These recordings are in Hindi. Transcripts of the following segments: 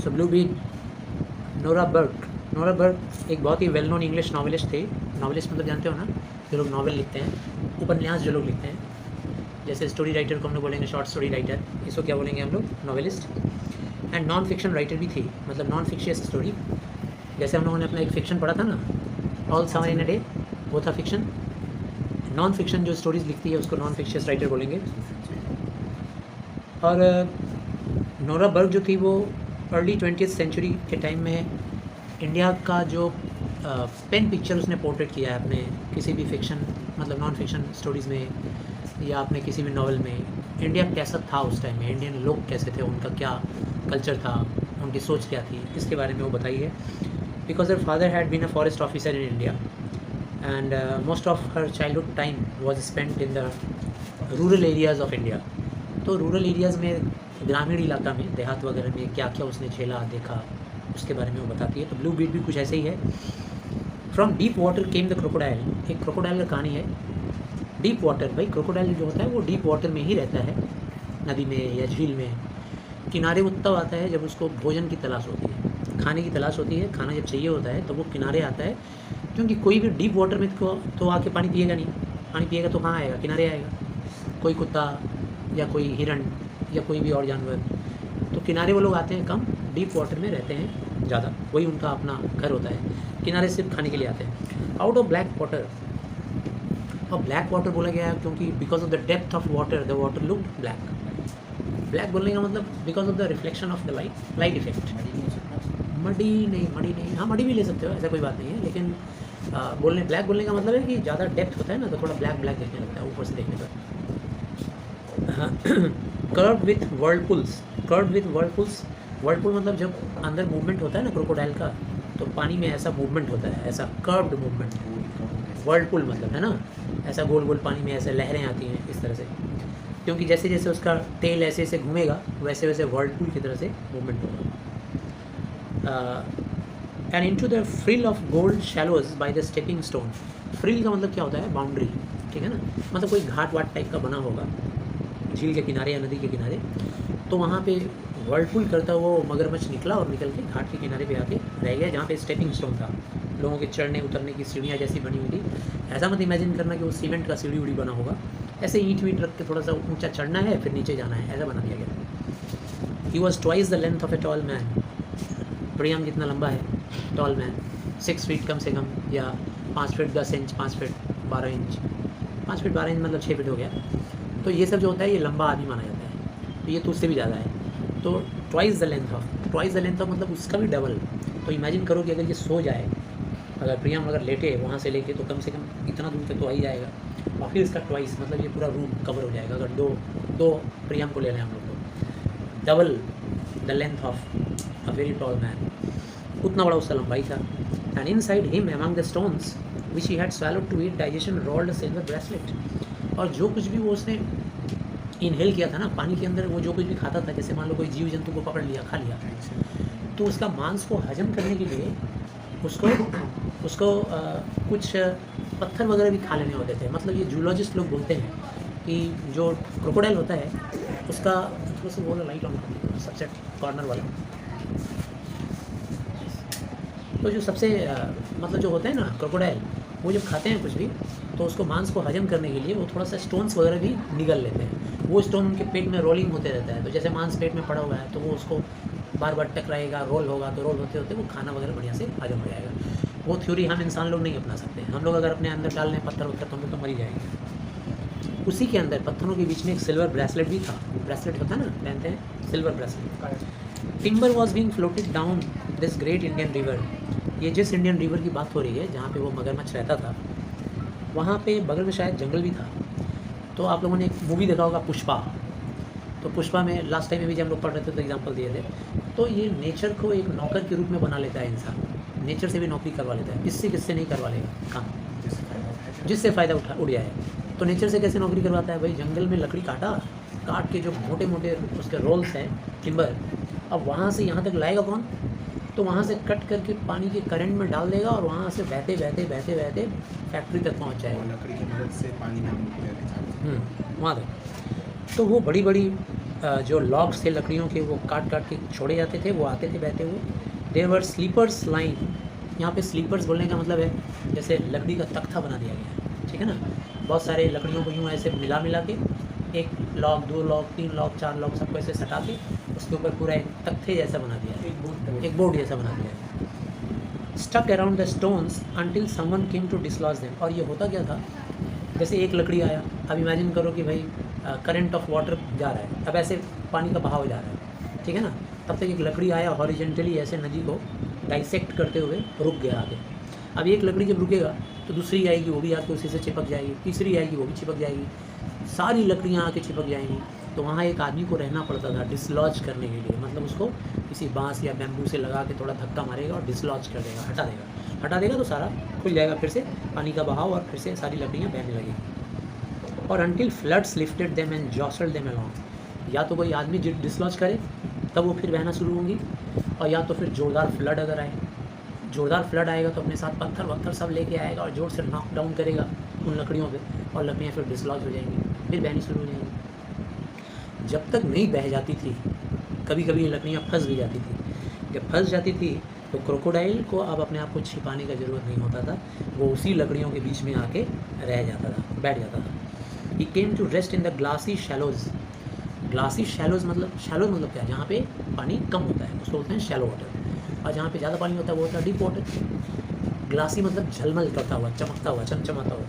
सो blue beat, Nora Burke. Nora Burke एक बहुत ही वेल नोन इंग्लिश नॉवेलिस्ट थे। नॉवेलिस्ट मतलब जानते हो ना, जो लोग नॉवेल लिखते हैं, उपन्यास जो लोग लिखते हैं। जैसे स्टोरी राइटर को हम लोग बोलेंगे शॉर्ट स्टोरी राइटर, इसको क्या बोलेंगे हम लोग, novelist. And non fiction writer भी थी, मतलब नॉन फिक्शियस स्टोरी। जैसे हम लोगों ने अपना एक फिक्शन पढ़ा था ना, all summer in a day, वो था फिक्शन। नॉन फिक्शन जो स्टोरीज लिखती है उसको नॉन फिक्शियस राइटर बोलेंगे। और नोरा बर्क जो थी वो अर्ली 20th सेंचुरी के टाइम में इंडिया का जो पेन पिक्चर उसने पोर्ट्रेट किया है अपने किसी भी फिक्शन, मतलब नॉन फिक्शन स्टोरीज़ में या अपने किसी भी नावल में। इंडिया कैसा था उस टाइम में, इंडियन लोग कैसे थे, उनका क्या कल्चर था, उनकी सोच क्या थी, इसके बारे में वो बताई है। Because her father had been a forest officer in India and most of her childhood time was spent in the rural areas of India. तो रूरल एरियाज़ में, ग्रामीण इलाका में, देहात वगैरह में क्या क्या उसने झेला देखा, उसके बारे में वो बताती है। तो ब्लू बीट भी कुछ ऐसे ही है। From deep water came the crocodile, एक क्रोकोडाइल का कहानी है। डीप वाटर, भाई क्रोकोडाइल जो होता है वो डीप वाटर में ही रहता है, नदी में या झील में। किनारे वो तब आता है जब उसको भोजन की तलाश होती है, खाने की तलाश होती है, खाना जब चाहिए होता है तो वो किनारे आता है। क्योंकि कोई भी डीप वाटर में तो आके पानी पिएगा नहीं, पानी पिएगा तो कहाँ आएगा, किनारे आएगा। कोई कुत्ता या कोई हिरण या कोई भी और जानवर, तो किनारे वो लोग आते हैं कम, डीप वाटर में रहते हैं ज़्यादा, वही उनका अपना घर होता है। किनारे सिर्फ खाने के लिए आते हैं। आउट ऑफ ब्लैक वाटर, और ब्लैक वाटर बोला गया है क्योंकि because of the depth of water the water looked black. Black बोलने का मतलब because of the reflection of the light effect. Muddy नहीं, हाँ मडी भी ले सकते हो, ऐसा कोई बात नहीं है, लेकिन ब्लैक बोलने का मतलब है कि ज़्यादा डेप्थ होता है ना, तो थोड़ा ब्लैक ब्लैक देखने लगता है ऊपर से देखने पर। Curved with whirlpools, curved with whirlpools, whirlpool मतलब जब अंदर मूवमेंट होता है ना क्रोकोडाइल का, तो पानी में ऐसा मूवमेंट होता है, ऐसा कर्व्ड मूवमेंट। वर्लपुल मतलब है ना, ऐसा गोल गोल पानी में ऐसे लहरें आती हैं इस तरह से, क्योंकि जैसे जैसे उसका टेल ऐसे ऐसे घूमेगा वैसे वैसे वर्लपुल की तरह से मूवमेंट होगा। And into the frill of gold shallows by the stepping stone. Frill का मतलब क्या होता है, बाउंड्री, ठीक है ना, मतलब कोई घाट वाट टाइप का बना होगा झील के किनारे या नदी के किनारे, तो वहाँ पे वर्लपुल करता वो मगरमच्छ निकला और निकल के घाट के किनारे पे आके रह गया, जहाँ पे स्टेपिंग स्टोन था, लोगों के चढ़ने उतरने की सीढ़ियाँ जैसी बनी हुई थी। ऐसा मत इमेजिन करना कि वो सीमेंट का सीढ़ी उड़ी बना होगा, ऐसे ईंट वीट रख के थोड़ा सा ऊंचा चढ़ना है फिर नीचे जाना है, ऐसा बना दिया गया। He was twice the length of a tall man, Priyam जितना लंबा है, टॉल मैन 6 फीट कम से कम, या 5 feet 10 inch, 5 feet 12 inch, 5 feet 12 inch मतलब 6 फीट हो गया। तो ये सब जो होता है ये लंबा आदमी माना जाता है, तो ये तो उससे भी ज़्यादा है। तो ट्वाइस द लेंथ ऑफ मतलब उसका भी डबल। तो इमेजिन करो कि अगर ये सो जाए, अगर प्रियम अगर लेटे वहाँ से लेके, तो कम से कम इतना दूर तक तो आ ही जाएगा, और फिर इसका ट्वाइस मतलब ये पूरा रूम कवर हो जाएगा। अगर दो प्रियम को ले लें हम लोग को, double the length of a very tall man, उतना बड़ा उसका लंबाई था। And inside him among the stones which he had swallowed to eat digestion rolled silver bracelet. और जो कुछ भी वो उसने इनहेल किया था ना पानी के अंदर, वो जो कुछ भी खाता था, जैसे मान लो कोई जीव जंतु को पकड़ लिया, खा लिया, तो उसका मांस को हजम करने के लिए उसको कुछ पत्थर वगैरह भी खा लेने होते थे। मतलब ये जूलॉजिस्ट लोग बोलते हैं कि जो क्रोकोडाइल होता है उसका, थोड़ा सा बोलो लाइट ऑन कर दो, सबसे कॉर्नर वाला, तो जो सबसे मतलब जो होते हैं ना क्रोकोडाइल, वो जब खाते हैं कुछ भी, तो उसको मांस को हजम करने के लिए वो थोड़ा सा स्टोन्स वगैरह भी निगल लेते हैं। वो स्टोन उनके पेट में रोलिंग होते रहता है, तो जैसे मांस पेट में पड़ा हुआ है तो वो उसको बार बार टकराएगा, रोल होगा, तो रोल होते होते वो खाना वगैरह बढ़िया से हजम हो जाएगा। वो थ्योरी हम इंसान लोग नहीं अपना सकते। हम लोग अगर अपने अंदर डाल लें पत्थर वत्थर तो हम लोग तो मर ही जाएंगे। उसी के अंदर पत्थरों के बीच में एक सिल्वर ब्रेसलेट भी था। ब्रेसलेट होता है ना, पहनते हैं silver bracelet. Timber was being floated down this great Indian river. ये जिस इंडियन रिवर की बात हो रही है जहाँ पे वो मगरमच्छ रहता था, वहाँ पे बगल में शायद जंगल भी था। तो आप लोगों ने एक मूवी देखा होगा पुष्पा, तो पुष्पा में लास्ट टाइम में भी जब हम लोग पढ़ रहे थे तो एग्जाम्पल दिए थे। तो ये नेचर को एक नौकर के रूप में बना लेता है इंसान, नेचर से भी नौकरी करवा लेता है। किससे नहीं करवा लेगा काम, जिससे फ़ायदा उठ जाए। तो नेचर से कैसे नौकरी करवाता है भाई, जंगल में लकड़ी काट के जो मोटे मोटे उसके रोल्स हैं टिम्बर, अब वहाँ से यहाँ तक लाएगा कौन, तो वहाँ से कट करके पानी के करंट में डाल देगा और वहाँ से बहते बहते फैक्ट्री तक पहुँच जाएगा, लकड़ी की मदद से पानी में वहाँ तक। तो वो बड़ी बड़ी जो लॉग्स थे लकड़ियों के वो काट काट के छोड़े जाते थे, वो आते थे बहते हुए। देयर वर स्लीपर्स लाइन, यहाँ पे स्लीपर्स बोलने का मतलब है जैसे लकड़ी का तख्ता बना दिया गया है, ठीक है ना। बहुत सारे लकड़ियों को यूँ ऐसे मिला मिला के एक लॉग, 2 लॉग, 3 लॉग, 4 लॉग सबको ऐसे सटा के उसके ऊपर पूरा एक तख्ते जैसा बना दिया है, एक बोर्ड जैसा बना दिया है। Stuck around the stones until someone came to dislodge them. और ये होता क्या था, जैसे एक लकड़ी आया, अब इमेजिन करो कि भाई करंट ऑफ वाटर जा रहा है, अब ऐसे पानी का बहाव जा रहा है, ठीक है ना। तब तक एक लकड़ी आया हॉरिजेंटली ऐसे नदी को डाइसेक्ट करते हुए रुक गया आगे। अब एक लकड़ी जब रुकेगा तो दूसरी आएगी, वो भी आके उसी से चिपक जाएगी, तीसरी आएगी, वो भी चिपक जाएगी, सारी लकड़ियाँ आके चिपक जाएंगी। तो वहाँ एक आदमी को रहना पड़ता था डिसलॉज करने के लिए, मतलब उसको किसी बांस या बैम्बू से लगा के थोड़ा धक्का मारेगा और डिसलॉज कर देगा, हटा देगा तो सारा खुल जाएगा फिर से पानी का बहाव, और फिर से सारी लकड़ियाँ बहने लगेंगी। और until floods lifted them and जॉसल्ड them along, या तो कोई आदमी डिसलॉज करे तब वो फिर बहना शुरू होंगी, और या तो फिर ज़ोरदार फ्लड अगर आए, ज़ोरदार फ्लड आएगा तो अपने साथ पत्थर वत्थर सब लेके आएगा और ज़ोर से नॉक डाउन करेगा उन लकड़ियों पे, और लकड़ियाँ फिर डिसलॉज हो जाएंगी, फिर बहनी शुरू हो जाएंगी। जब तक नहीं बह जाती थी, कभी कभी ये लकड़ियाँ फंस भी जाती थी। जब फंस जाती थी तो क्रोकोडाइल को अब अपने आप को छिपाने का ज़रूरत नहीं होता था, वो उसी लकड़ियों के बीच में आके रह जाता था, बैठ जाता था। He came to rest in the glassy shallows. Glassy shallows मतलब क्या है, जहाँ पे पानी कम होता है उसको बोलते हैं शैलो वाटर, और जहाँ पे ज़्यादा पानी होता है वो होता है डीप वाटर। ग्लासी मतलब झलमल करता हुआ, चमकता हुआ, चमचमाता हुआ।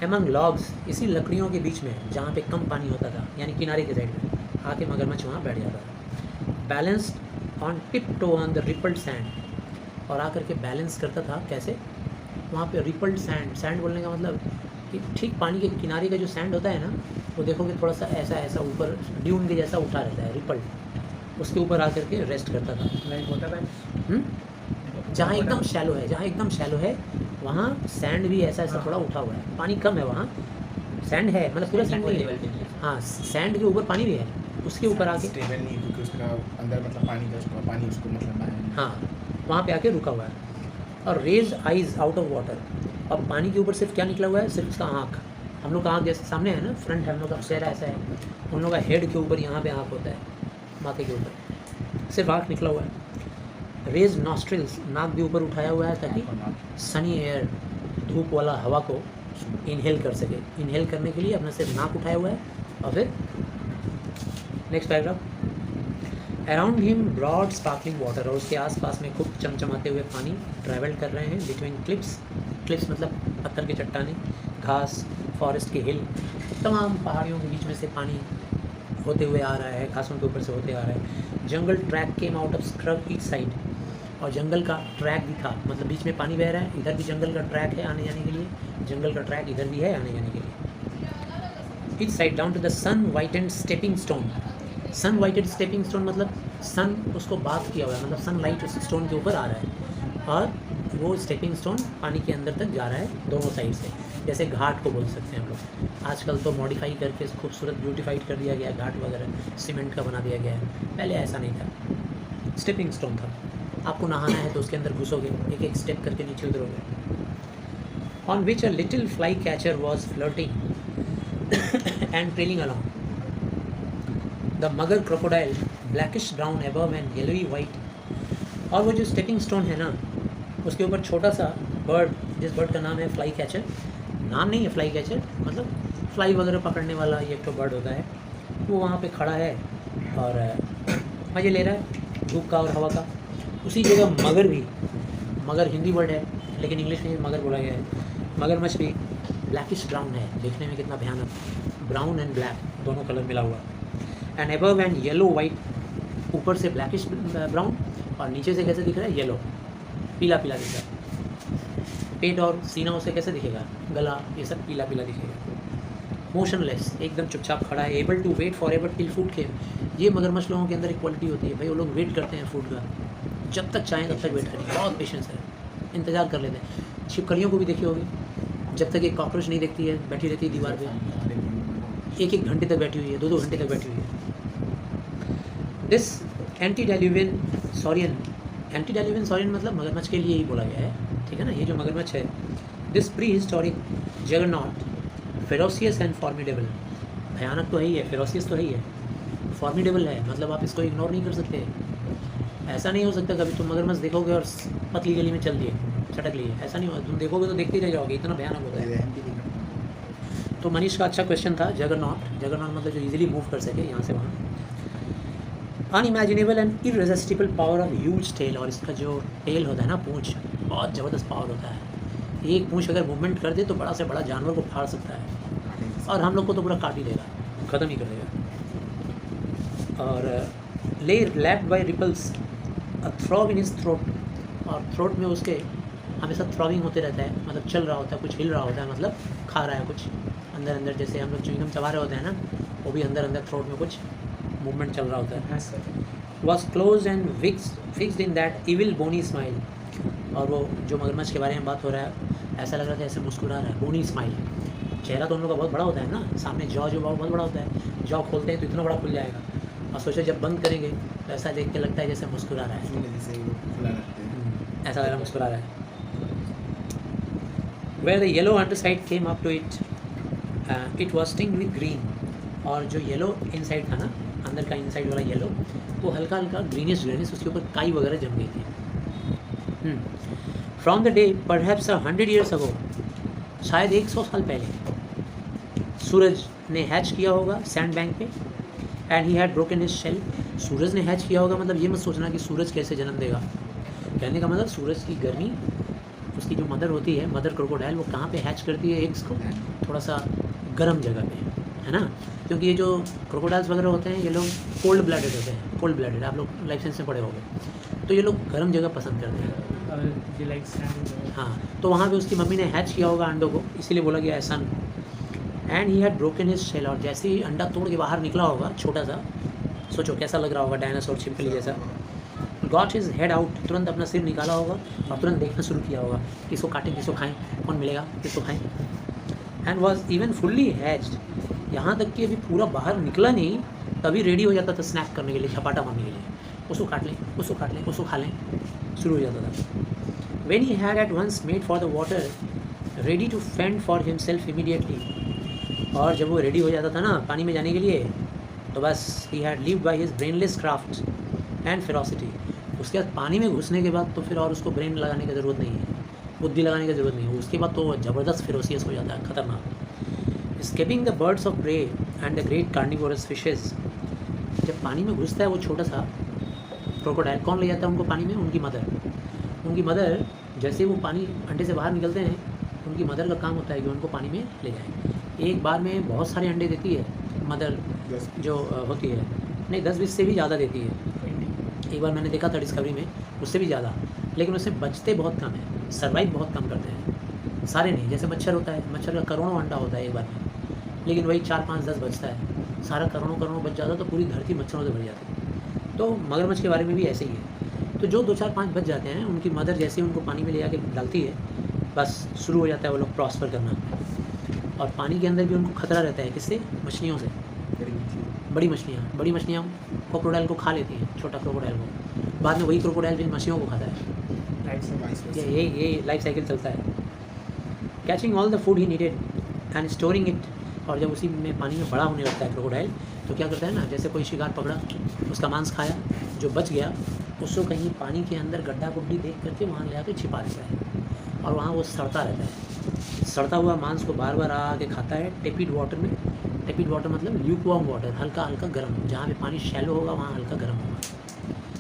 एमंग लॉग्स, इसी लकड़ियों के बीच में जहाँ पे कम पानी होता था, यानी किनारे के साइड में आके मगरमच्छ वहाँ बैठ जाता था। Balanced on tip toe on the rippled sand, और आकर के बैलेंस करता था कैसे, वहाँ पे रिपल्ड सैंड, सैंड बोलने का मतलब कि ठीक पानी के किनारे का जो सैंड होता है ना, वो देखोगे थोड़ा सा ऐसा ऊपर ड्यून के जैसा उठा रहता है, रिपल्ड, उसके ऊपर आकर के रेस्ट करता था। जहाँ एकदम शैलो है, वहाँ सैंड भी ऐसा थोड़ा उठा हुआ है, पानी कम है वहाँ, सैंड है मतलब पूरा सैंड नहीं है, हाँ सैंड के ऊपर पानी भी है, उसके ऊपर आके स्टेबल नहीं, क्योंकि उसका अंदर मतलब पानी उसको मतलब हाँ वहाँ पे आके रुका हुआ है। और raise eyes out of water, और पानी के ऊपर सिर्फ क्या निकला हुआ है, सिर्फ उसका आँख। हम लोग का आँख जैसे सामने है ना, फ्रंट है हम लोग का, चेहरा ऐसा है, उन लोग का हेड के ऊपर यहाँ पे आँख होता है, माथे के ऊपर सिर्फ आँख निकला हुआ है। रेज नॉस्ट्रिल्स, नाक भी ऊपर उठाया हुआ है ताकि सनी एयर, धूप वाला हवा को इनहेल कर सके। इनहेल करने के लिए अपना सिर्फ नाक उठाया हुआ है। और फिर next paragraph, around him broad sparkling water, और उसके आसपास में खूब चमचमाते हुए पानी ट्रैवल कर रहे हैं बिटवीन क्लिप्स, क्लिप्स मतलब पत्थर की चट्टानें, घास, फॉरेस्ट के हिल, तमाम पहाड़ियों के बीच में से पानी होते हुए आ रहा है, घासों के ऊपर से होते आ रहा है। Jungle track came out of scrub each side, और जंगल का ट्रैक भी था, मतलब बीच में पानी बह रहा है, इधर भी जंगल का ट्रैक है आने जाने के लिए, जंगल का ट्रैक इधर भी है आने जाने के लिए। Each side down to the sun whitened stepping stone, sun वाइटेड स्टेपिंग स्टोन मतलब सन उसको बाथ किया हुआ है, मतलब सन लाइट उस स्टोन के ऊपर आ रहा है, और वो स्टेपिंग स्टोन पानी के अंदर तक जा रहा है दोनों साइड से, जैसे घाट को बोल सकते हैं हम लोग। आजकल तो मॉडिफाई करके खूबसूरत ब्यूटीफाइड कर दिया गया, घाट वगैरह सीमेंट का बना दिया गया है, पहले ऐसा नहीं था, स्टेपिंग स्टोन था। आपको नहाना है तो उसके अंदर घुसोगे, एक एक स्टेप करके नीचे उतरोगे। On which a little fly catcher was flirting and trailing along, the mugger crocodile blackish brown above and yellowy white. और वो जो स्टेपिंग स्टोन है ना, उसके ऊपर छोटा सा बर्ड, जिस बर्ड का नाम है फ्लाई कैचर, नाम नहीं है फ्लाई कैचर, मतलब फ्लाई वगैरह पकड़ने वाला ये एक तो बर्ड होता है, वो वहाँ पे खड़ा है और मज़े ले रहा है धूप का और हवा का। उसी जगह मगर भी, मगर हिंदी वर्ड है लेकिन इंग्लिश में मगर बोला गया है, मगरमच्छ भी ब्लैकिश ब्राउन है, देखने में कितना भयानक, ब्राउन एंड ब्लैक दोनों कलर मिला हुआ, and above and yellow white, ऊपर से ब्लैकिश ब्राउन और नीचे से कैसे दिख रहा है, येलो, पीला पीला दिख रहा है। पेट और सीना उसे कैसे दिखेगा, गला, ये सब पीला पीला दिखेगा। मोशनलेस, एकदम चुपचाप खड़ा है। Able to wait for ever till food came, ये मगरमच्छ लोगों के अंदर एक क्वालिटी होती है भाई, वो लोग वेट करते हैं फूड का, जब तक चाहें तब तक वेट करें, बहुत पेशेंस है, इंतज़ार कर लेते हैं। छिपकलियों को भी देखी होगी, जब तक एक कॉकरोच नहीं देखती है बैठी रहती है दीवार पे, एक एक घंटे तक बैठी हुई है, 2-2 घंटे तक बैठी हुई है। दिस एंटीडाइल्यूवियन सॉरियन, एंटीडाइल्यूवियन सॉरियन मतलब मगरमच्छ के लिए ही बोला गया है, ठीक है ना, ये जो मगरमच्छ है, this pre historic juggernaut ferocious and formidable, भयानक तो है ही है, फेरोसियस तो है ही है, फॉर्मिडेबल है, मतलब आप इसको इग्नोर नहीं कर सकते। ऐसा नहीं हो सकता कभी तुम मगरमच्छ देखोगे और पतली गली में चल दिए, चटक लिए, ऐसा नहीं होगा। तुम देखोगे तो देखते ही रह जाओगे, इतना भयानक होता है। रहम भी नहीं करता। तो मनीष का अच्छा क्वेश्चन था। जगरनॉट, जगरनॉट मतलब जो इजीली मूव कर सके यहाँ से वहाँ। Unimaginable and irresistible power of huge tail, और इसका जो टेल होता है ना, पूंछ, बहुत ज़बरदस्त पावर होता है। एक पूंछ अगर मूवमेंट कर दे तो बड़ा से बड़ा जानवर को फाड़ सकता है, और हम लोग को तो पूरा काट ही देगा, ख़त्म ही कर देगा। और lapped by ripples a throb in his throat, और थ्रोट में उसके हमेशा थ्रॉबिंग होते रहता है, मतलब चल रहा होता है, कुछ हिल रहा होता है, मतलब खा रहा है कुछ अंदर अंदर, जैसे हम लोग च्युइंगम चबा रहे होते हैं ना, वो भी अंदर अंदर थ्रोट में कुछ मूवमेंट चल रहा होता है। हाँ sir. Was close and fixed in that evil bony smile, और वो जो मगरमच्छ के बारे में बात हो रहा है, ऐसा लग रहा था ऐसे मुस्कुरा रहा है। बोनी स्माइल, चेहरा तो उन लोग का बहुत बड़ा होता है ना, सामने जॉ जो बहुत बड़ा होता है, जॉ खोलते हैं तो इतना बड़ा खुल जाएगा, और सोचो जब बंद करेंगे तो ऐसा देख के लगता है जैसे मुस्कुरा रहा है, जैसे वो खुला रखते हैं। ऐसा लग रहा है मुस्कुरा रहा है। Where the yellow underside came up to it, it was tinged with green, और जो येलो इनसाइड था ना, अंदर का इनसाइड वाला येलो, वो हल्का हल्का ग्रीनिश ग्रीनिश, उसके ऊपर काई वगैरह जम गई थी। From the day perhaps 100 years ago, शायद 100 साल पहले सूरज ने हैच किया होगा सैंड बैंक पे, and he had broken his shell. सूरज ने हैच किया होगा, मतलब ये मत सोचना कि सूरज कैसे जन्म देगा, कहने का मतलब सूरज की गर्मी, उसकी जो मदर होती है, मदर क्रोकोडाइल, वो कहाँ पे हैच करती है एग्स को, थोड़ा सा गर्म जगह पे, है ना, क्योंकि ये जो क्रोकोडाइल्स वगैरह होते हैं ये लोग कोल्ड ब्लडेड होते हैं, कोल्ड ब्लडेड, आप लोग लाइफ साइंस में पढ़े होंगे, तो ये लोग गर्म जगह पसंद करते हैं। हाँ, तो वहाँ पे उसकी मम्मी ने हैच किया होगा अंडों को, इसीलिए बोला गया है sun. And he had broken his shell, और जैसे ही अंडा तोड़ के बाहर निकला होगा छोटा सा, सोचो कैसा लग रहा होगा, डायनासोर छिपकली जैसा, गॉट हिज हेड आउट, तुरंत अपना सिर निकाला होगा और तुरंत देखना शुरू किया होगा, किसको काटें किसको खाएं, कौन मिलेगा किसको खाएं। And was even fully hatched, यहाँ तक कि अभी पूरा बाहर निकला नहीं तभी रेडी हो जाता था स्नैप करने के लिए, झपाटा मारने के लिए, उसको काट लें उसको काट लें उसको खा लें, शुरू हो जाता था। When he had at once made for the water ready to fend for himself immediately, और जब वो रेडी हो जाता था ना पानी में जाने के लिए, तो बस he had lived by his brainless craft and ferocity. उसके बाद पानी में घुसने के बाद तो फिर और उसको ब्रेन लगाने की ज़रूरत नहीं है, बुद्धि लगाने की ज़रूरत नहीं है, उसके बाद तो ज़बरदस्त फेरोसियस हो जाता है, खतरनाक। Escaping the birds of prey and the great carnivorous fishes, जब पानी में घुसता है वो छोटा सा क्रोकोडाइल, कौन ले जाता है उनको पानी में? उनकी मदर। उनकी मदर जैसे वो पानी अंडे से बाहर निकलते हैं, उनकी मदर का काम होता है कि उनको पानी में ले जाए। एक बार में बहुत सारे अंडे देती है मदर जो होती है, नहीं 10-20 से भी ज़्यादा देती है। एक बार मैंने देखा था डिस्कवरी में, उससे भी ज़्यादा, लेकिन उससे बचते बहुत कम है, सर्वाइव बहुत कम करते हैं, सारे नहीं। जैसे मच्छर होता है, मच्छर का करोड़ों अंडा होता है एक बार में, लेकिन वही 4-5-10 बचता है, सारा करोड़ों बच जाता तो पूरी धरती मच्छरों से भर जाती। तो मगरमच्छ के बारे में भी ऐसे ही है, तो जो 2-4-5 बच जाते हैं, उनकी मदर जैसे ही उनको पानी में ले जाके डालती है, बस शुरू हो जाता है वो लोग प्रॉस्पर करना। और पानी के अंदर भी उनको खतरा रहता है, किससे? मछलियों से, बड़ी मछलियाँ क्रोकोडाइल को खा लेती हैं, छोटा क्रोकोडाइल को, बाद में वही क्रोकोडाइल भी मछलियों को खाता है। ये लाइफ साइकिल चलता है। Catching all the food he needed and storing it, और जब उसी में पानी में बड़ा होने लगता है क्रोकोडाइल, तो क्या करता है ना, जैसे कोई शिकार पकड़ा, उसका मांस खाया, जो बच गया उसको कहीं पानी के अंदर गड्ढा गुड्ढी देख करके वहाँ ले आकर छिपा देता है, और वहाँ वो सड़ता रहता है। सड़ता हुआ मांस को बार बार आके खाता है टेपिड वाटर में। टेपिड वाटर मतलब ल्यूकवार्म वाटर, हल्का हल्का गर्म, जहाँ पे पानी शैलो होगा वहाँ हल्का गर्म होगा,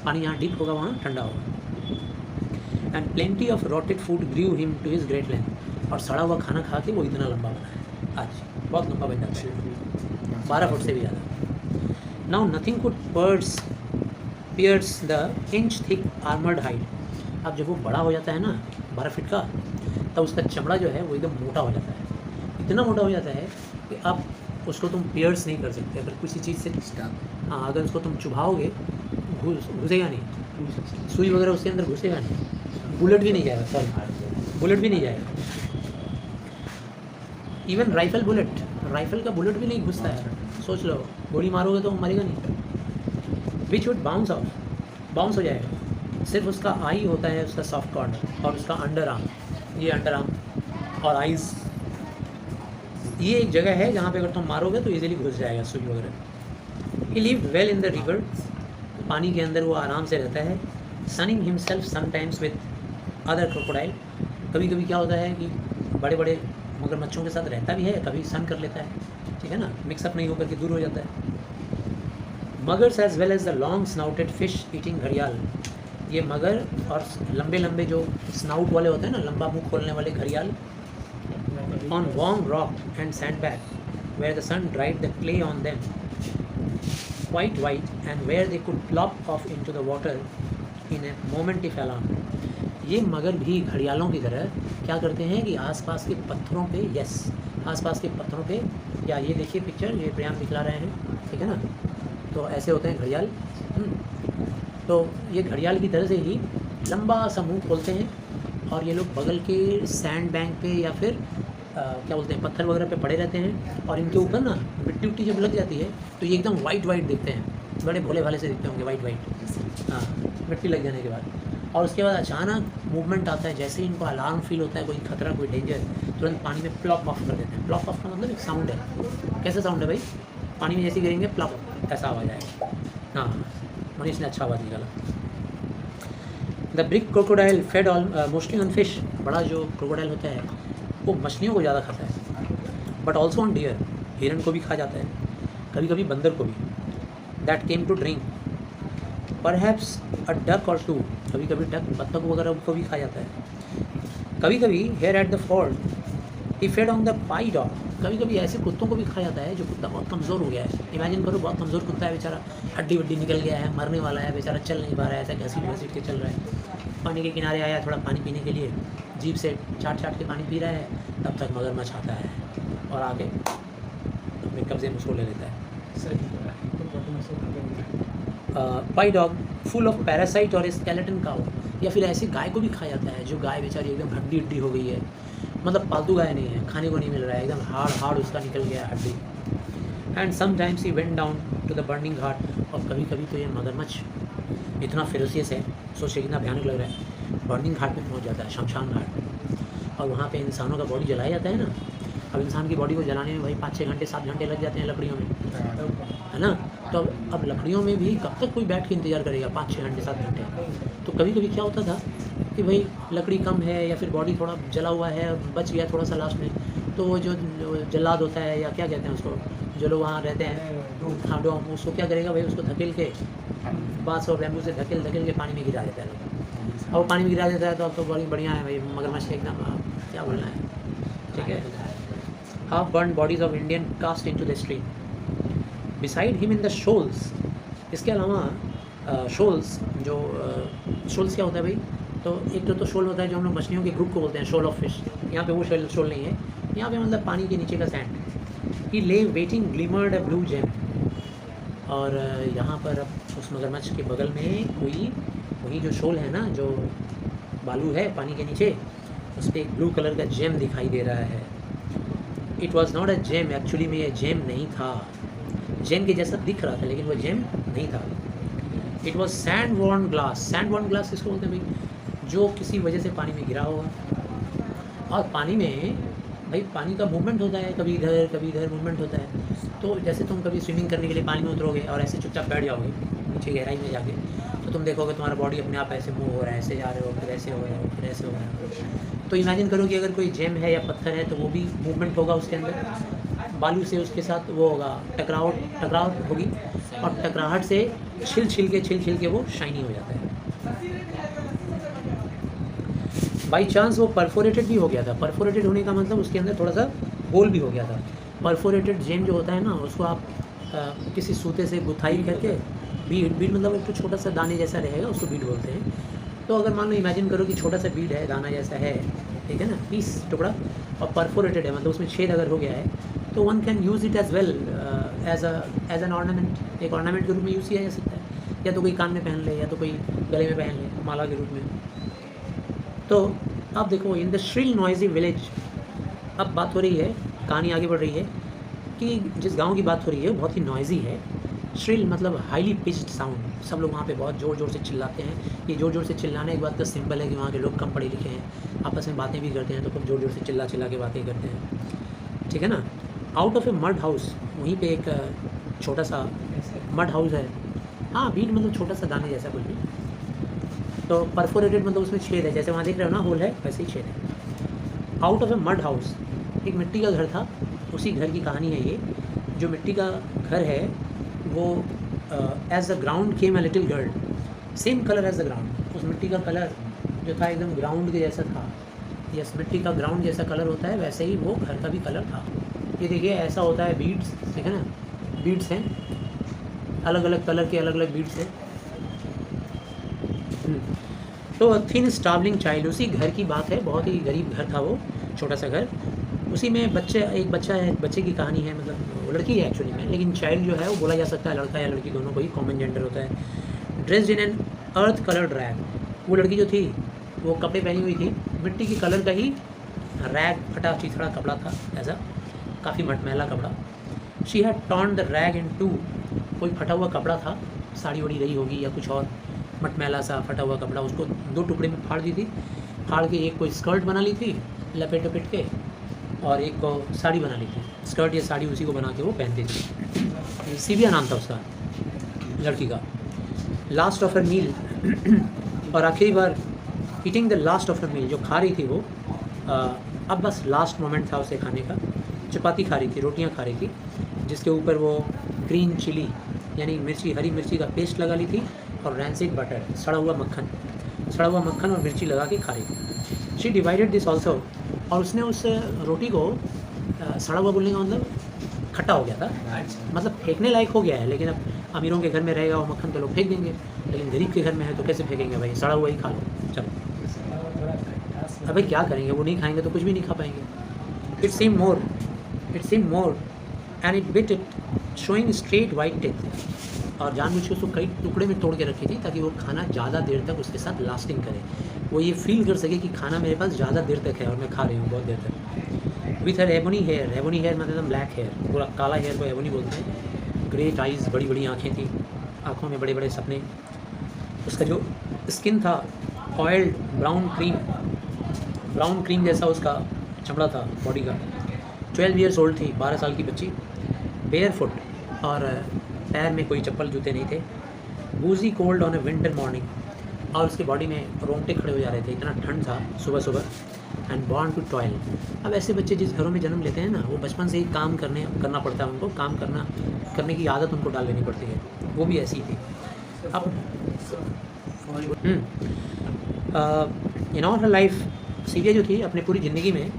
पानी जहाँ डीप होगा वहाँ ठंडा होगा। And plenty of rotted food grew him to his great length, और सड़ा हुआ खाना खा के वो इतना लंबा बना है, आज बहुत लंबा बन जाता है, 12 फुट से भी ज़्यादा। Now nothing could pierce the inch thick armoured hide, अब जब वो बड़ा हो जाता है ना 12 फीट का, तब उसका चमड़ा जो है वो एकदम मोटा हो जाता है, इतना मोटा हो जाता है कि अब उसको तुम पियर्स नहीं कर सकते। अगर किसी चीज़ से, हाँ, अगर उसको तुम चुभाओगे घुसेगा नहीं, सुई वगैरह उसके अंदर घुसेगा नहीं, बुलेट भी नहीं जाएगा, सर बुलेट भी नहीं जाएगा, इवन राइफल का बुलेट भी नहीं घुसता है। सोच लो, गोली मारोगे तो मरेगा नहीं, विच वुड बाउंस हो जाएगा। सिर्फ उसका आई होता है, उसका सॉफ्ट कॉर्नर, और उसका अंडर आर्म, ये अंडर आर्म और आइज़, ये एक जगह है जहाँ पे अगर तुम मारोगे तो इजीली घुस जाएगा सुई वगैरह। He lived well in the river, पानी के अंदर वो आराम से रहता है। Sunning himself sometimes with other crocodile, कभी कभी क्या होता है कि बड़े बड़े मगरमच्छों के साथ रहता भी है, कभी सन कर लेता है, ठीक है ना, मिक्सअप नहीं होकर के दूर हो जाता है। Muggers as well as the long snouted fish eating घड़ियाल, ये मगर और लंबे लंबे जो स्नाउट वाले होते हैं ना, लंबा मुंह खोलने वाले घड़ियाल, on warm rock and sandbank where the sun dried the clay on them quite white and where they could plop off into the water in a moment if alarm। ये मगर भी घड़ियालों की तरह क्या करते हैं कि आसपास के पत्थरों पे, यस, आसपास के पत्थरों पे, या ये देखिए पिक्चर, ये प्रियांक दिखला रहे हैं, ठीक है ना, तो ऐसे होते हैं घड़ियाल। तो ये घड़ियाल की तरह से ही लंबा सा मुँह खोलते हैं और ये लोग बगल के सैंड बैंक पे या फिर क्या बोलते हैं, पत्थर वगैरह पे पड़े रहते हैं, और इनके ऊपर ना मिट्टी उट्टी जब लग जाती है तो ये एकदम वाइट वाइट दिखते हैं, बड़े भोले भाले से दिखते होंगे, वाइट वाइट, हाँ, मिट्टी लग जाने के बाद। और उसके बाद अचानक मूवमेंट आता है, जैसे ही इनको अलार्म फील होता है, कोई खतरा, कोई डेंजर, तुरंत पानी में प्लॉप ऑफ कर देते हैं। प्लॉप ऑफ का मतलब एक साउंड है, कैसा साउंड है भाई, पानी में जैसे गिरेंगे प्लॉप, ऐसा आवाज़ आएगा। हाँ, मनीष ने अच्छा आवाज़ निकाला। The brick crocodile fed all mostly on fish, बड़ा जो क्रोकोडाइल होता है वो मछलियों को ज़्यादा खाता है, बट ऑल्सो ऑन डियर, हिरन को भी खा जाता है, कभी कभी बंदर को भी। That came to drink perhaps a duck or two, कभी कभी डक, बत्तख वगैरह को भी खा जाता है। कभी कभी here at the ford he fed on the pie dog, कभी कभी ऐसे कुत्तों को भी खा जाता है जो कुत्ता बहुत कमज़ोर हो गया है। इमेजिन करो, बहुत कमज़ोर कुत्ता है बेचारा, हड्डी वड्डी निकल गया है, मरने वाला है बेचारा, चल नहीं पा रहा है, ऐसा घसीट घसीट के चल रहा है, पानी के किनारे आया थोड़ा पानी पीने के लिए, जीभ से चाट चाट के पानी पी रहा है, तब तक मगरमच्छ आता है और आके अपने कब्जे में उसको ले लेता है। पाई डॉग फुल ऑफ पैरासाइट और स्केलेटन काउ, या फिर ऐसी गाय को भी खा जाता है जो गाय बेचारी एकदम हड्डी हड्डी हो गई है, मतलब पालतू गाय नहीं है, खाने को नहीं मिल रहा है, एकदम हार्ड उसका निकल गया है हड्डी। And sometimes he went down to the burning ghat, और कभी कभी तो ये मगरमच्छ इतना फेरोसियस है, सोचिए कितना भयानक लग रहा है, बर्निंग घाट में पहुंच जाता है, शमशान घाट, और वहाँ पे इंसानों का बॉडी जलाया जाता है ना। अब इंसान की बॉडी को जलाने में भाई 5-6 घंटे 7 घंटे लग जाते हैं लकड़ियों में, है ना। तो अब लकड़ियों में भी कब तक कोई बैठ के इंतज़ार करेगा, 5-6 घंटे 7 घंटे। तो कभी कभी क्या होता था कि भाई लकड़ी कम है या फिर बॉडी थोड़ा जला हुआ है, बच गया थोड़ा सा लास्ट में, तो वो जो जल्लाद होता है या क्या कहते हैं उसको, जो लोग वहाँ रहते हैं, हाँ डोम, उसको क्या करेगा भाई, उसको धकेल के बाँस और बैम्बू से धकेल के पानी में गिरा देता है। अब वो पानी में गिरा देता है तो अब तो बड़ी बढ़िया है भाई, मगरमच्छ एकदम क्या बोलना है, ठीक है। Half burn bodies of Indian cast into the stream beside him in the shoals, इसके अलावा शोल्स, जो शोल्स क्या होता है भाई, तो एक तो शोल होता है जो हम लोग मछलियों के ग्रुप को बोलते हैं, शोल ऑफ फिश, यहाँ पे वो शोल नहीं है, यहाँ पे मतलब पानी के नीचे का सैंड। ही ले वेटिंग ग्लिमर्ड अ ब्लू जेम, और यहाँ पर अब उस मगरमच्छ के बगल में कोई वही जो शोल है ना, जो बालू है पानी के नीचे, उस पर एक ब्लू कलर का जेम दिखाई दे रहा है। It was not a gem, actually में ये जेम नहीं था, जेम के जैसा दिख रहा था लेकिन वो जेम नहीं था। It was sand worn glass, sand worn glass किसको बोलते हैं भाई, जो किसी वजह से पानी में गिरा होगा। और पानी में भाई पानी का मूवमेंट होता है, कभी इधर मूवमेंट होता है। तो जैसे तुम कभी स्विमिंग करने के लिए पानी में उतरोगे और ऐसे चुपचाप बैठ जाओगे नीचे गहराई में जाके, तो तुम देखोगे तुम्हारा बॉडी अपने आप ऐसे मूव हो रहा है, ऐसे जा रहे हो, फिर ऐसे हो रहे हो, फिर ऐसे हो रहे हो। तो इमेजिन करो कि अगर कोई जेम है या पत्थर है तो वो भी मूवमेंट होगा उसके अंदर, बालू से उसके साथ वो होगा टकराव होगी, और टकराहट से छिल छिल के वो शाइनी हो जाता है। बाई चांस वो परफोरेटेड भी हो गया था, परफोरेटेड होने का मतलब उसके अंदर थोड़ा सा होल भी हो गया था। परफोरेटेड जेम जो होता है ना, उसको आप किसी सूते से गुथाई करके, बीड मतलब एक तो छोटा सा दाने जैसा रहेगा, उसको बीड बोलते हैं। तो अगर मान लो इमेजिन करो कि छोटा सा बीड है, दाना जैसा है, ठीक है ना, पीस टुकड़ा, और परफोरेटेड है मतलब उसमें छेद अगर हो गया है, तो one can use it as well as an ornament, एक ऑर्नामेंट के रूप में यूज़ किया जा सकता है, या तो कोई कान में पहन ले या तो कोई गले में पहन ले, माला के रूप में। तो अब देखो, in the shrill noisy village, अब बात हो रही है, कहानी आगे बढ़ रही है कि जिस गांव की बात हो रही है वो बहुत ही नॉइजी है। श्रिल मतलब हाईली पिच्ड साउंड, सब लोग वहाँ पे बहुत ज़ोर ज़ोर से चिल्लाते हैं। ये ज़ोर ज़ोर से चिल्लाने एक बात का सिंबल है कि वहाँ के लोग कम पढ़े लिखे हैं, आपस में बातें भी करते हैं तो खूब ज़ोर ज़ोर से चिल्ला के बातें करते हैं, ठीक है ना। Out of A mud house, वहीं पे एक छोटा सा मड हाउस है, हाँ बीट मतलब छोटा सा दाने जैसा कुछ भी, तो परफोरेटेड मतलब उसमें छेद है, जैसे वहाँ देख रहे हो ना होल है वैसे ही छेद है। Out of A mud house, एक मिट्टी का घर था, उसी घर की कहानी है ये। जो मिट्टी का घर है वो as the ground came a little girl, same colour as the ground. उस मिट्टी का कलर जो था एकदम ग्राउंड के जैसा था। यस, मिट्टी का ग्राउंड जैसा कलर होता है वैसे ही वो घर का भी कलर था। ये देखिए ऐसा होता है, बीड्स ठीक है ना, बीड्स हैं अलग अलग कलर के, अलग अलग बीड्स हैं। तो थिन स्टार्वलिंग चाइल्ड, उसी घर की बात है, बहुत ही गरीब घर था वो, छोटा सा घर। उसी में एक बच्चा है, बच्चे की कहानी है, मतलब वो लड़की है एक्चुअली में, लेकिन चाइल्ड जो है वो बोला जा सकता है लड़का या लड़की दोनों को ही, कॉमन जेंडर होता है। Dressed in an earth coloured rag, वो लड़की जो थी वो कपड़े पहनी हुई थी मिट्टी की कलर का ही रैग, फटा चिथड़ा कपड़ा था ऐसा, काफ़ी मटमैला कपड़ा। She had torn the rag in two, कोई फटा हुआ कपड़ा था, साड़ी वड़ी रही होगी या कुछ और मटमैला सा फटा हुआ कपड़ा, उसको 2 टुकड़े में फाड़ दी थी। फाड़ के एक कोई स्कर्ट बना ली थी लपेट लपेट के, और एक को साड़ी बना ली थी, स्कर्ट या साड़ी उसी को बना के वो पहनती थी। सीबिया नाम था उसका लड़की का। लास्ट ऑफ हर मील, और आखिरी बार eating the last of her meal, जो खा रही थी वो अब बस लास्ट मोमेंट था उसे खाने का। चपाती खा रही थी, रोटियां खा रही थी, जिसके ऊपर वो ग्रीन चिली यानी मिर्ची, हरी मिर्ची का पेस्ट लगा ली थी, और रैंसिड बटर, सड़ा हुआ मक्खन और मिर्ची लगा के खा रही थी। शी डिवाइडेड दिस ऑल्सो, और उसने उस रोटी को सड़ा हुआ बोलने का मतलब खट्टा हो गया था, मतलब फेंकने लायक हो गया है, लेकिन अब अमीरों के घर में रहेगा वो मक्खन तो लोग फेंक देंगे, लेकिन गरीब के घर में है तो कैसे फेंकेंगे भाई, सड़ा हुआ ही खा लो चलो। अबे क्या करेंगे, वो नहीं खाएंगे तो कुछ भी नहीं खा पाएंगे। It seem more and it bit it showing straight white teeth, और जानबूझ के उसको कई टुकड़े में तोड़ के रखी थी ताकि वो खाना ज़्यादा देर तक उसके साथ लास्टिंग करे, वो ये फील कर सके कि खाना मेरे पास ज़्यादा देर तक है और मैं खा रही हूँ बहुत देर तक। विथ हर एबोनी हेयर मतलब ब्लैक हेयर, पूरा काला हेयर को एबोनी बोलते हैं। ग्रेट आइज़, बड़ी बड़ी आँखें थी, आँखों में बड़े बड़े सपने। उसका जो स्किन था ऑयल्ड ब्राउन क्रीम जैसा उसका चमड़ा था बॉडी का। 12 ईयर्स ओल्ड थी, 12 साल की बच्ची, बेयर फुट, और पैर में कोई चप्पल जूते नहीं थे। बूजी cold on A winter morning, और उसके बॉडी में रोंगटे खड़े हो जा रहे थे, इतना ठंड था सुबह सुबह। एंड बॉर्न टू टॉयल, अब ऐसे बच्चे जिस घरों में जन्म लेते हैं ना, वो बचपन से ही काम करना पड़ता है उनको, काम करने की आदत उनको डाल लेनी पड़ती है, वो भी ऐसी थी। अब in all her life, Syria जो थी अपनी पूरी ज़िंदगी में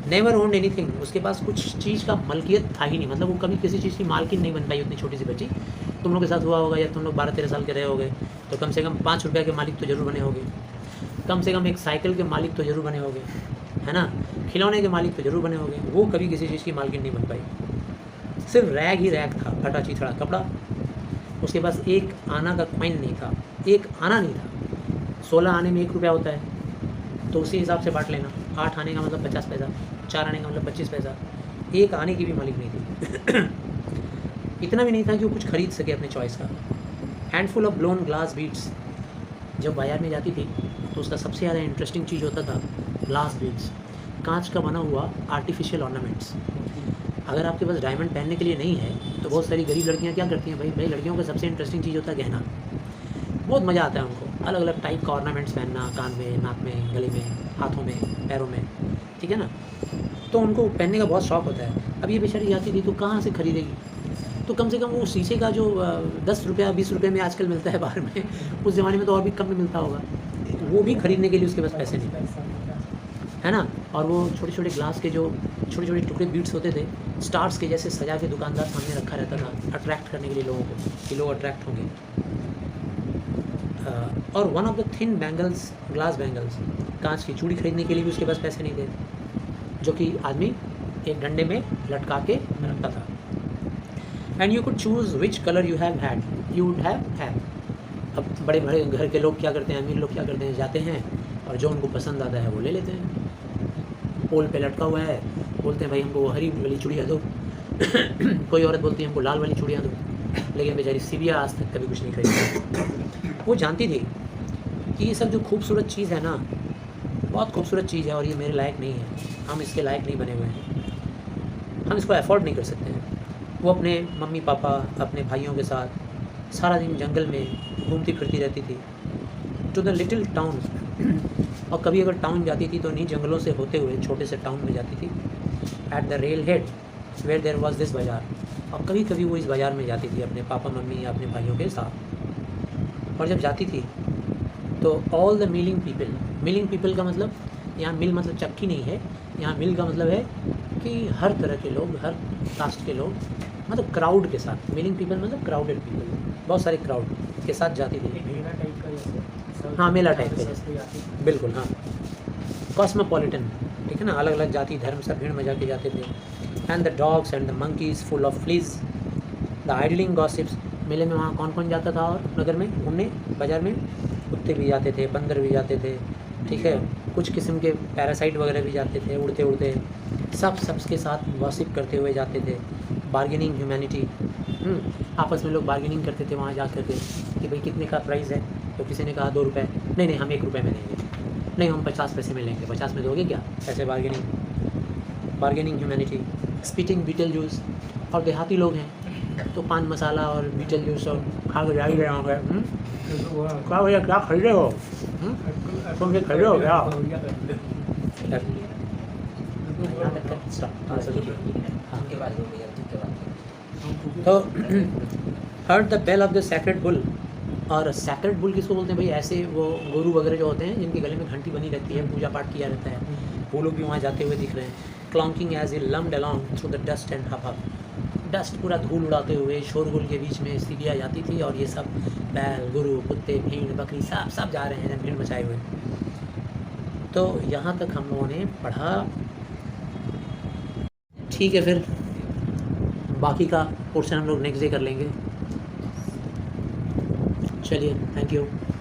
नेवर ओन्ड एनीथिंग, उसके पास कुछ चीज़ का मलकियत था ही नहीं, मतलब वो कभी किसी चीज़ की मालकिन नहीं बन पाई, उतनी छोटी सी बच्ची। तुम लोग के साथ हुआ होगा, या तुम लोग 12-13 साल के रहे होगे तो कम से कम 5 रुपये के मालिक तो ज़रूर बने होगे, कम से कम एक साइकिल के मालिक तो ज़रूर बने होगे, है ना, खिलौने के मालिक तो ज़रूर बने होगे। वो कभी किसी चीज़ की मालकिन नहीं बन पाई, सिर्फ रैग ही रैग था, फटा चिथड़ा कपड़ा। उसके पास एक आना का कॉइन नहीं था, एक आना नहीं था। 16 आने में 1 रुपया होता है तो उसी हिसाब से बांट लेना, 8 आने का मतलब 50 पैसा, 4 आने का मतलब 25 पैसा, एक आने की भी मालिक नहीं थी। इतना भी नहीं था कि वो कुछ खरीद सके अपने चॉइस का। Handful of blown glass beads, जब बाजार में जाती थी तो उसका सबसे ज़्यादा इंटरेस्टिंग चीज़ होता था ग्लास बीड्स, कांच का बना हुआ आर्टिफिशियल ऑर्नामेंट्स। अगर आपके पास डायमंड पहनने के लिए नहीं है तो बहुत सारी गरीब लड़कियां क्या करती हैं भाई लड़कियों का सबसे इंटरेस्टिंग चीज़ होता है गहना, बहुत मज़ा आता है उनको, अलग अलग टाइप का ऑर्नामेंट्स पहनना, कान में, नाक में, गले में, हाथों में, पैरों में, ठीक है ना, तो उनको पहनने का बहुत शौक़ होता है। अब ये बेचारी जाती थी तो कहाँ से खरीदेगी, तो कम से कम वो शीशे का जो 10 रुपया 20 रुपये में आजकल मिलता है बाहर में, उस ज़माने में तो और भी कम में मिलता होगा, वो भी खरीदने के लिए उसके पास पैसे नहीं, है ना। और वो छोटे छोटे ग्लास के जो छोटे छोटे टुकड़े बीड्स होते थे, स्टार्स के जैसे सजा के दुकानदार सामने रखा रहता था अट्रैक्ट करने के लिए लोगों को, कि लोग अट्रैक्ट होंगे। और one of the thin bangles, glass bangles, कांच की चूड़ी खरीदने के लिए भी उसके पास पैसे नहीं थे, जो कि आदमी एक डंडे में लटका के रखता था। And you could choose which colour you have had, you would have. अब बड़े बड़े घर के लोग क्या करते हैं, अमीर लोग क्या करते हैं, जाते हैं और जो उनको पसंद आता है वो ले लेते हैं। पोल पे लटका हुआ है, बोलते हैं भाई हमको हरी वाली चूड़ियाँ दो कोई औरत बोलती है हमको लाल वाली चूड़ियाँ दो, लेकिन बेचारी सीबिया आज तक कभी कुछ नहीं खरीदी। वो जानती थी कि ये सब जो खूबसूरत चीज़ है ना, बहुत खूबसूरत चीज़ है और ये मेरे लायक नहीं है, हम इसके लायक नहीं बने हुए हैं, हम इसको अफोर्ड नहीं कर सकते हैं। वो अपने मम्मी पापा अपने भाइयों के साथ सारा दिन जंगल में घूमती फिरती रहती थी टू द लिटिल टाउन। और कभी अगर टाउन जाती थी तो नहीं जंगलों से होते हुए छोटे से टाउन में जाती थी at the rail head where there was this बाज़ार। और कभी कभी वो इस बाज़ार में जाती थी अपने पापा मम्मी या अपने भाइयों के साथ। और जब जाती थी तो ऑल द मिलिंग पीपल का मतलब यहाँ मिल मतलब चक्की नहीं है, यहाँ मिल का मतलब है कि हर तरह के लोग, हर कास्ट के लोग, मतलब क्राउड के साथ। मिलिंग पीपल मतलब क्राउडेड पीपल, बहुत सारे क्राउड के साथ जाती थी। मेला टाइप का जैसे हाँ मेला टाइप का सस्ती आती। बिल्कुल हाँ, कॉस्मोपॉलिटन, ठीक है ना, अलग अलग जाति धर्म सब भीड़ मजा के जाते थे। And the dogs and the monkeys full of fleas the idling gossips. मेले में वहाँ कौन कौन जाता था और नगर में घूमने बाज़ार में? कुत्ते भी जाते थे, बंदर भी जाते थे, ठीक है, कुछ किस्म के पैरासाइट वगैरह भी जाते थे उड़ते उड़ते, सब सबके साथ गॉसिप करते हुए जाते थे। बार्गेनिंग ह्यूमैनिटी, आपस में लोग बार्गेनिंग करते थे वहाँ जा कर के कि भाई कितने का प्राइस है, तो किसी ने कहा 2 रुपये, नहीं हम 1 रुपये में देंगे, नहीं हम 50 पैसे में लेंगे, 50 में दोगे क्या? ऐसे bargaining humanity. Spitting betel juice, और देहाती लोग हैं तो पान मसाला और बीटल जूस और खा के जा ही रहे होंगे। क्या भैया क्या खरीदे हो? तुम ये खरीदे हो क्या? तो heard the bell of the sacred bull. और सैक्रेड बुल किसको बोलते हैं भाई? ऐसे वो गुरु वगैरह जो होते हैं जिनके गले में घंटी बनी रहती है, पूजा पाठ किया रहता है, वो लोग भी वहाँ जाते हुए दिख रहे हैं। Clonking as a lumbered along through the dust and huff huff. Dust पूरा धूल उड़ाते हुए शोरगुल के बीच में सीढ़ियाँ जाती थी और ये सब बैल गुरु कुत्ते भीड़ बकरी सब जा रहे हैं भीड़ मचाए हुए। तो यहाँ तक हम लोगों ने पढ़ा। ठीक है, फिर बाकी का पोर्शन हम लोग नेक्स्ट डे कर लेंगे। चलिए, थैंक यू।